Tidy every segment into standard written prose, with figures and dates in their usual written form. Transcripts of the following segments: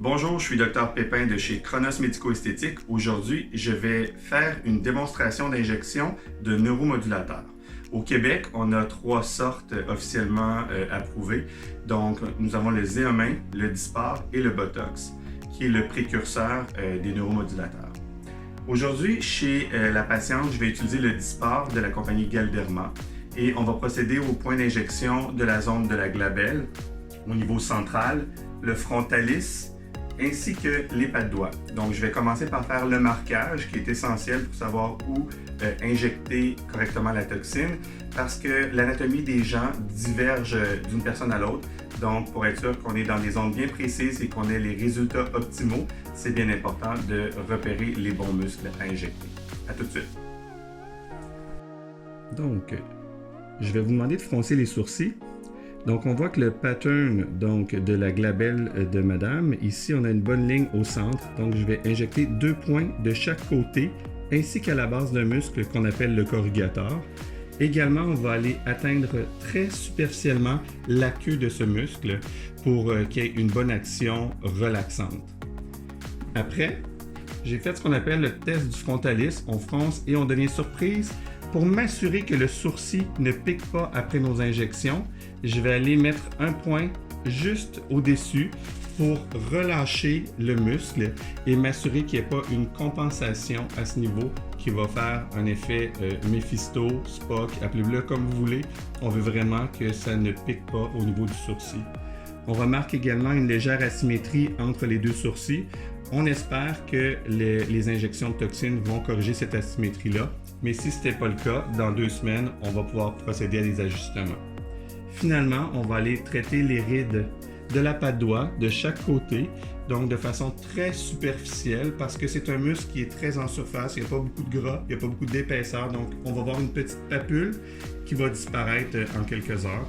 Bonjour, je suis Dr Pépin de chez Chronos Médico-Esthétique. Aujourd'hui, je vais faire une démonstration d'injection de neuromodulateurs. Au Québec, on a 3 sortes officiellement approuvées. Donc, nous avons le Xéomin, le Dysport et le Botox, qui est le précurseur des neuromodulateurs. Aujourd'hui, chez la patiente, je vais utiliser le Dysport de la compagnie Galderma et on va procéder au point d'injection de la zone de la glabelle au niveau central, le frontalis, ainsi que les pas de doigts. Donc, je vais commencer par faire le marquage qui est essentiel pour savoir où injecter correctement la toxine parce que l'anatomie des gens diverge d'une personne à l'autre. Donc, pour être sûr qu'on est dans des zones bien précises et qu'on ait les résultats optimaux, c'est bien important de repérer les bons muscles à injecter. À tout de suite. Donc, je vais vous demander de froncer les sourcils. Donc, on voit que le pattern de la glabelle de madame, ici, on a une bonne ligne au centre. Donc, je vais injecter 2 points de chaque côté, ainsi qu'à la base d'un muscle qu'on appelle le corrugator. Également, on va aller atteindre très superficiellement la queue de ce muscle pour qu'il y ait une bonne action relaxante. Après, j'ai fait ce qu'on appelle le test du frontalis. On fronce et on devient surprise. Pour m'assurer que le sourcil ne pique pas après nos injections, je vais aller mettre un point juste au-dessus pour relâcher le muscle et m'assurer qu'il n'y ait pas une compensation à ce niveau qui va faire un effet Mephisto, Spock, appelez-le comme vous voulez. On veut vraiment que ça ne pique pas au niveau du sourcil. On remarque également une légère asymétrie entre les deux sourcils. On espère que les injections de toxines vont corriger cette asymétrie-là. Mais si ce n'était pas le cas, dans 2 semaines, on va pouvoir procéder à des ajustements. Finalement, on va aller traiter les rides de la patte doigt de chaque côté, donc de façon très superficielle parce que c'est un muscle qui est très en surface, il n'y a pas beaucoup de gras, il n'y a pas beaucoup d'épaisseur, donc on va voir une petite papule qui va disparaître en quelques heures.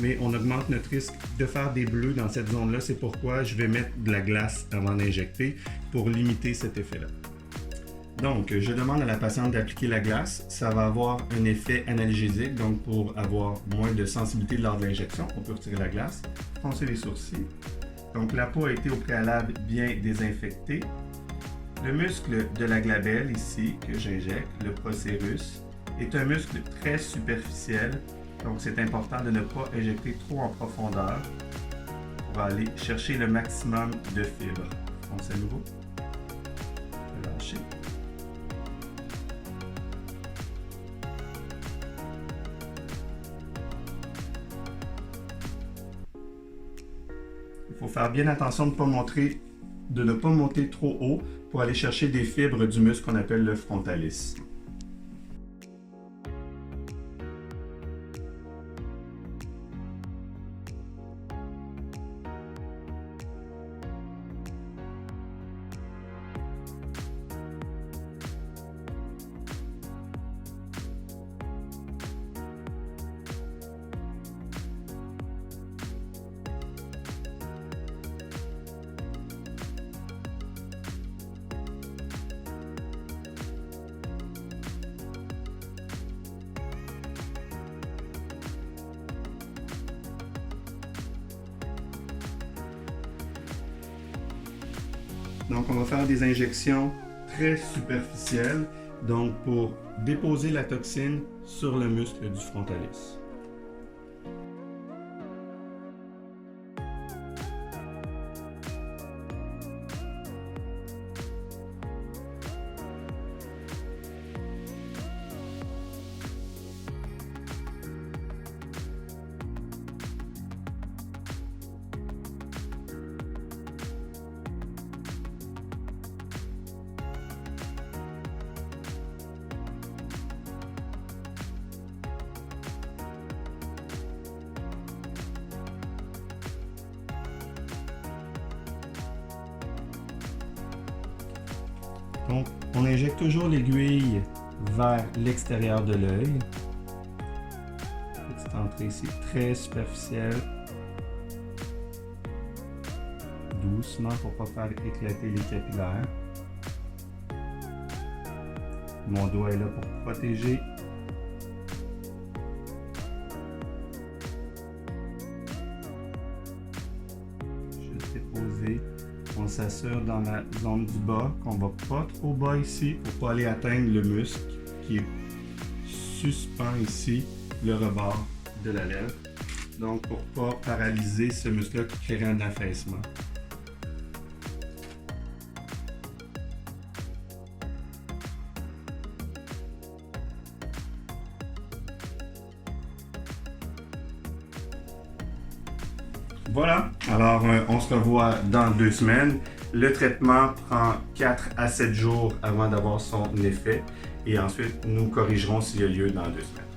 Mais on augmente notre risque de faire des bleus dans cette zone-là, c'est pourquoi je vais mettre de la glace avant d'injecter pour limiter cet effet-là. Donc, je demande à la patiente d'appliquer la glace. Ça va avoir un effet analgésique, donc pour avoir moins de sensibilité lors de l'injection, on peut retirer la glace, froncer les sourcils. Donc, la peau a été au préalable bien désinfectée. Le muscle de la glabelle ici, que j'injecte, le procérus, est un muscle très superficiel. Donc, c'est important de ne pas injecter trop en profondeur pour aller chercher le maximum de fibres. Fronce à nouveau. Relâcher. Il faut faire bien attention de ne pas monter trop haut pour aller chercher des fibres du muscle qu'on appelle le frontalis. Donc, on va faire des injections très superficielles, donc pour déposer la toxine sur le muscle du frontalis. Donc, on injecte toujours l'aiguille vers l'extérieur de l'œil. Petite entrée ici, très superficielle. Doucement pour ne pas faire éclater les capillaires. Mon doigt est là pour protéger. Juste déposer. On s'assure dans la zone du bas qu'on va pas trop bas ici pour pas aller atteindre le muscle qui est suspend ici le rebord de la lèvre. Donc pour pas paralyser ce muscle-là qui crée un affaissement. Voilà, alors on se revoit dans 2 semaines. Le traitement prend 4 à 7 jours avant d'avoir son effet et ensuite nous corrigerons s'il y a lieu dans 2 semaines.